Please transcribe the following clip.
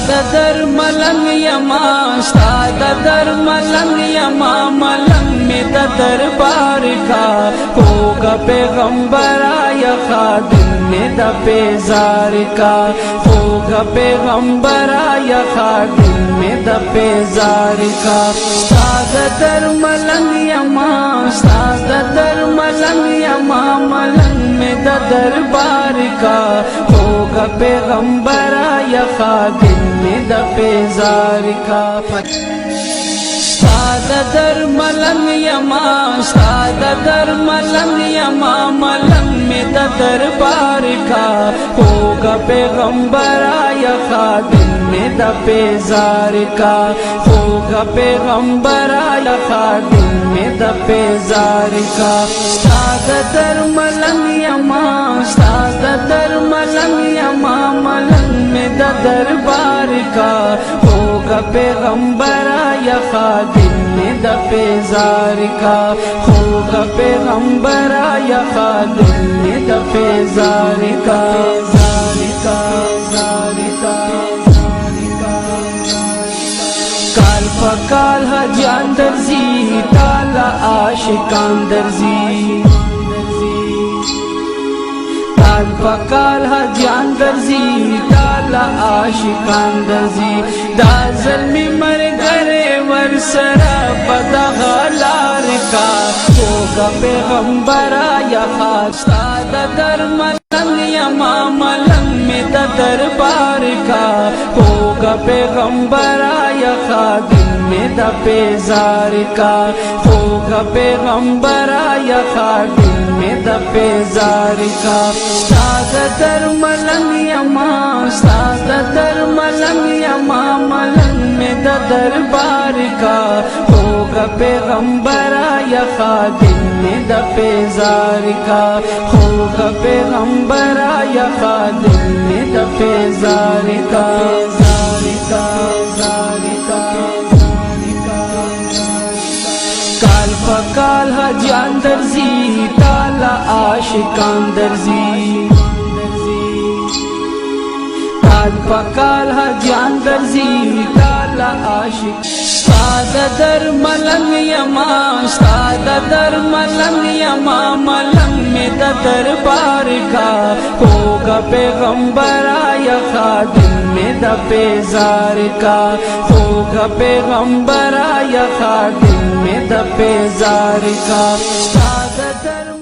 در ملنگ یما استاد در ملنگ یما ملنگ میں دربار کا ہوگا پیغمبر یا خادم میں دا پیزار کا ہوگا پیغمبر یا خادم میں دا پیزار کا استاد در ملنگ یما استاد در ملنگ یما ملنگ میں دا دربار کا ہوگا پیغمبر یا خادم میں دا پیزار کا استاد در ملنگ یما استاد در ملنگ یما ملنگ میں دا دربار کا ہوگا پیغمبر یا خادم میں دا پیزار کا ہوگا پیغمبر یا خادم میں دا پیزار کا استاد در ملنگ یما استاد در ملنگ یما ملنگ میں دا دربار کا ہوگا پیغمبر یا خادم میں دا پیزار کا ہوگا پیغمبر یا خادم میں دا پیزار کا کال پکال حجان درزی تالا عاشقان درزی کال پکال حجان درزی تالا عاشقان درزی دا ظلمی مرگرے ورسرا پدا غالار کا ہوگا پیغمبر یا خاستاد در ملنگ یما ملنگ میں دا دربار کا ہوگا پیغمبر یا خادم میں دا پیزار کا ہوگا پیغمبر یا خادم میں دا پیزار کا استاد در ملنگ یما استاد در ملنگ یما ملنگ میں دا دربار کا ہوگا پیغمبر یا خادم میں دا پیزار کا ہوگا پیغمبر یا خادم میں دا پیزار کا کال پکال حجان درزی تالا عاشقان درزی کال پکال حجان درزی تالا عاشق استاد در ملنگ یما استاد در ملنگ یما ملنگ میں دا دربار کا ہوگا پیغمبر یا خادم میں دا پیزار کا ہوگا پیغمبر یا خادم میں دا پیزار کا استاد در